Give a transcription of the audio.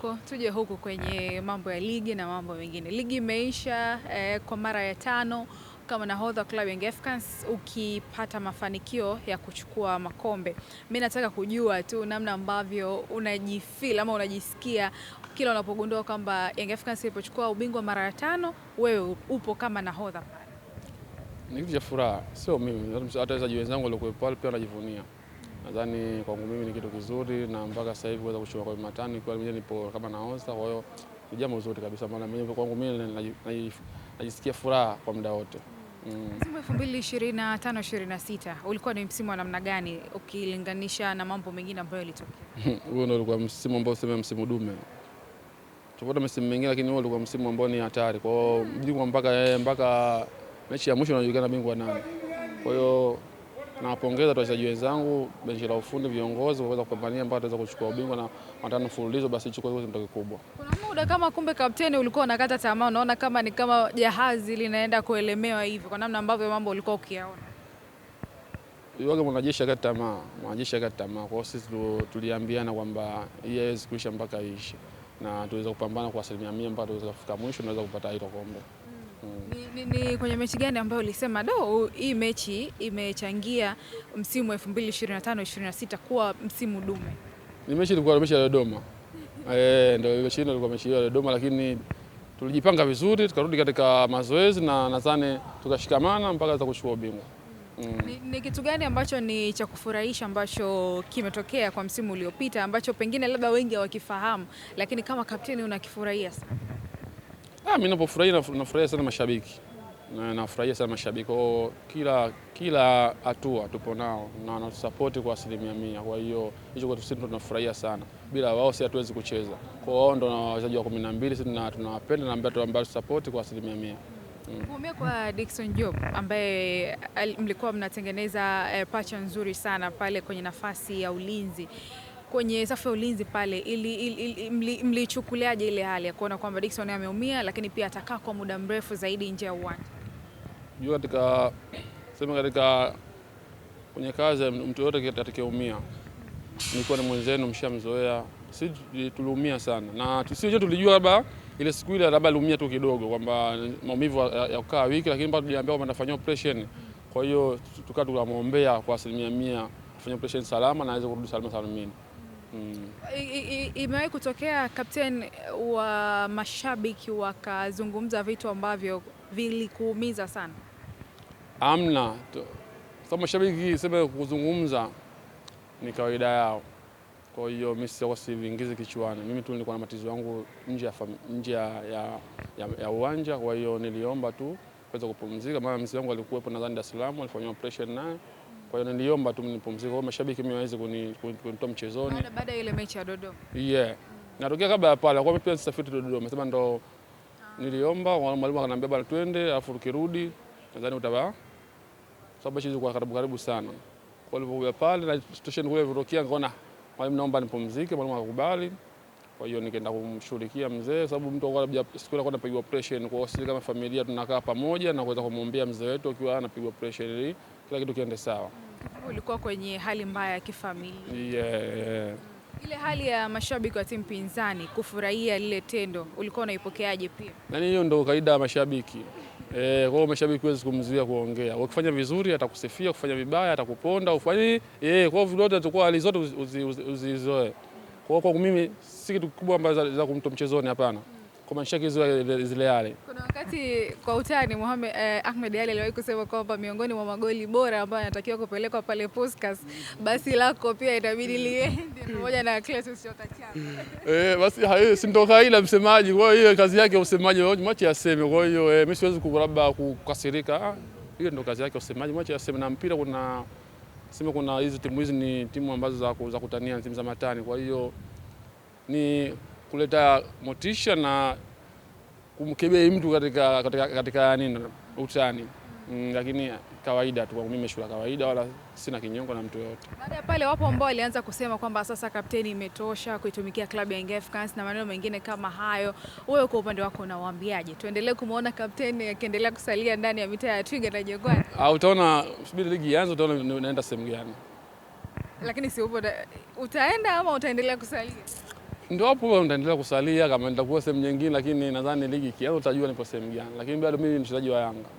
yako, tuje huku kwenye mambo ya ligi na mambo mengine. Ligi imeisha kwa mara ya 5 kama nahodha wa klabu ya Young Africans ukipata mafanikio ya kuchukua makombe. Mimi nataka kujua tu namna ambavyo unajifeel ama unajisikia kila unapogundua kwamba Young Africans ilipochukua ubingwa mara ya 5, wewe upo kama nahodha pale. Ni kitu cha furaha, sio mimi, hata wachezaji wenzangu walikuwa pale pia wanajivunia. Nadhani kwangu mimi ni kitu kizuri, na mpaka sasa hivi kuweza kuchukua kombe matano kwa mimi nipo kama nahodha, kwa hiyo ni jambo zuri kabisa, maana mimi kwangu mimi najisikia furaha kwa muda wote. Msimu 2025-26 ulikuwa ni msimu wa namna gani ukilinganisha na mambo mengine ambayo yalitokea? Huo ndio ulikuwa msimu ambao sema msimu dume. Tupata msimu mwingine, lakini huo ulikuwa msimu ambao ni hatari. Kwa hiyo bingwa mpaka mechi ya mwisho unajulikana bingwa nani. Kwa hiyo nawapongeza wachezaji wenzangu, benchi la ufundi, viongozi kwa kuweza kupambania mpaka tuweza kuchukua ubingwa na matano mfululizo, basi chukua hizo ndio kikubwa. Kuna muda kama kumbe kapteni ulikuwa unakata tamaa, unaona kama ni kama jahazi linaenda kuelemewa hivi kwa namna ambavyo mambo ulikuwa ukiyaona? Yoga mwanajeshi akata tamaa. Kwa hiyo sisi tuliambiana kwamba hii haiwezi kuisha mpaka iishe, na tuweza kupambana kwa 100% mpaka tuweza kufika mwisho na tuweza kupata hilo kombe. Ni kwenye mechi gani ambayo ulisema hii mechi imechangia msimu 2025-26 kuwa msimu dume? Ni mechi ilikuwa mechi ya Dodoma. Ndio mechi ilikuwa mechi ya Dodoma, lakini tulijipanga vizuri, tukarudi katika mazoezi na nadhani tukashikamana mpaka tuweza kuchukua ubingwa. Ni kitu gani ambacho ni cha kufurahisha ambacho kimetokea kwa msimu uliopita ambacho pengine labda wengi hawakifahamu lakini kama kapteni unakifurahia sana? Mimi nafurahia sana mashabiki. Nafurahia sana mashabiki. Kila hatua tupo nao na wanatusupport kwa 100%. Kwa hiyo hicho kwa sisi tunafurahia sana. Bila wao sisi hatuwezi kucheza. Kwa hiyo ndo wachezaji wa 12 sisi tunawapenda na ambao support kwa 100%. Kuhamia kwa Dickson Job ambaye mlikuwa mnatengeneza pacha nzuri sana pale kwenye nafasi ya ulinzi, kwenye safu ya ulinzi pale, mlichukuliaje ile hali ya kuona kwamba Dickson ameumia lakini pia atakaa kwa muda mrefu zaidi nje ya uwanja? Katika kwenye kazi mtu yote atakayeumia, nilikuwa ni mwenzenu mshamzoea, sisi tuliumia sana na sisi tulijua labda ile siku ile labda aliumia tu kidogo kwamba maumivu ya kukaa wiki, lakini bado tuliambiwa kwamba anafanywa operation. Kwa hiyo tukamwombea kwa 100% afanye operation salama na aweze kurudi salama salimini. Imewahi kutokea kapteni wa mashabiki wakazungumza vitu ambavyo vilikuumiza sana? Amna. Sababu mashabiki sema kuzungumza ni kawaida yao. Kwa hiyo mimi siviingize kichwani. Mimi tu nilikuwa na matatizo yangu nje ya uwanja, kwa hiyo niliomba tu kuweza kupumzika, maana mzee wangu alikuwepo nadhani Dar es Salaam, alifanywa operation naye. Kwa hiyo niliomba tu nipumzike. Kwa hiyo mashabiki mimi waweze kunitoa mchezoni. Baada ya ile mechi ya Dodoma. Natokea kabla ya pale, kwa hiyo pia safari Dodoma. Sema ndo niliomba, mwalimu akaniambia bana twende, afu tukirudi nadhani utaba. Sababu mechi ilikuwa karibu sana. Kwa hiyo pale na station kule Virokia nikaona mwalimu naomba nipumzike, mwalimu akakubali. Kwa hiyo nikaenda kumshughulikia mzee, sababu mtu alikuwa siku ile alikuwa anapigwa operation. Kwa hiyo sisi kama familia tunakaa pamoja na kuweza kumwombea mzee wetu akiwa anapigwa operation ili kila kitu kiende sawa. Ulikuwa kwenye hali mbaya ya kifamilia. Ile hali ya mashabiki wa timu pinzani kufurahia lile tendo ulikuwa unaipokeaje pia? Yaani hiyo ndio kaida ya mashabiki. Kwa hiyo mashabiki huwezi kumzuia kuongea. Ukifanya vizuri atakusifia, ukifanya vibaya atakuponda, ufanye kwa hiyo vyote atakuwa hali zote uzizoe. Kwa hiyo mimi si kitu kikubwa ambacho za kumtoa mchezoni, hapana. Kwa mashabiki zile yale. Kuna wakati kwa utani Ahmed Ally aliwahi kusema kwamba miongoni mwa magoli bora ambayo yanatakiwa kupelekwa pale Puskas, basi lako pia itabidi liende pamoja na Clatous Chota Chama. Basi si ndo kaida msemaji, kwa hiyo kazi yake usemaji, mwache aseme. Kwa hiyo mimi siwezi labda kukasirika. Hiyo ndo kazi yake usemaji, mwache aseme. Na mpira kuna hizi timu hizi ni timu ambazo za kutania, timu za matani. Kwa hiyo ni kuleta motisha na kumkebei mtu katika nini utani. Lakini kawaida tu, mimi nimeshula kawaida, wala sina kinyongo na mtu yote. Baada ya pale wapo ambao walianza kusema kwamba sasa kapteni imetosha kuitumikia klabu ya Young Africans na maneno mengine kama hayo. Wewe kwa upande wako unawaambiaje? Tuendelee kumuona kapteni akiendelea kusalia ndani ya mitaa ya Twiga na Jangwani? Utaona subiri ligi ianze, utaona naenda sehemu gani. Lakini si upo utaenda ama utaendelea kusalia? Ndio hapo nitaendelea kusalia kama nitakuwa sehemu nyingine, lakini nadhani ligi ikianza utajua nipo sehemu gani, lakini bado mimi ni mchezaji wa Yanga.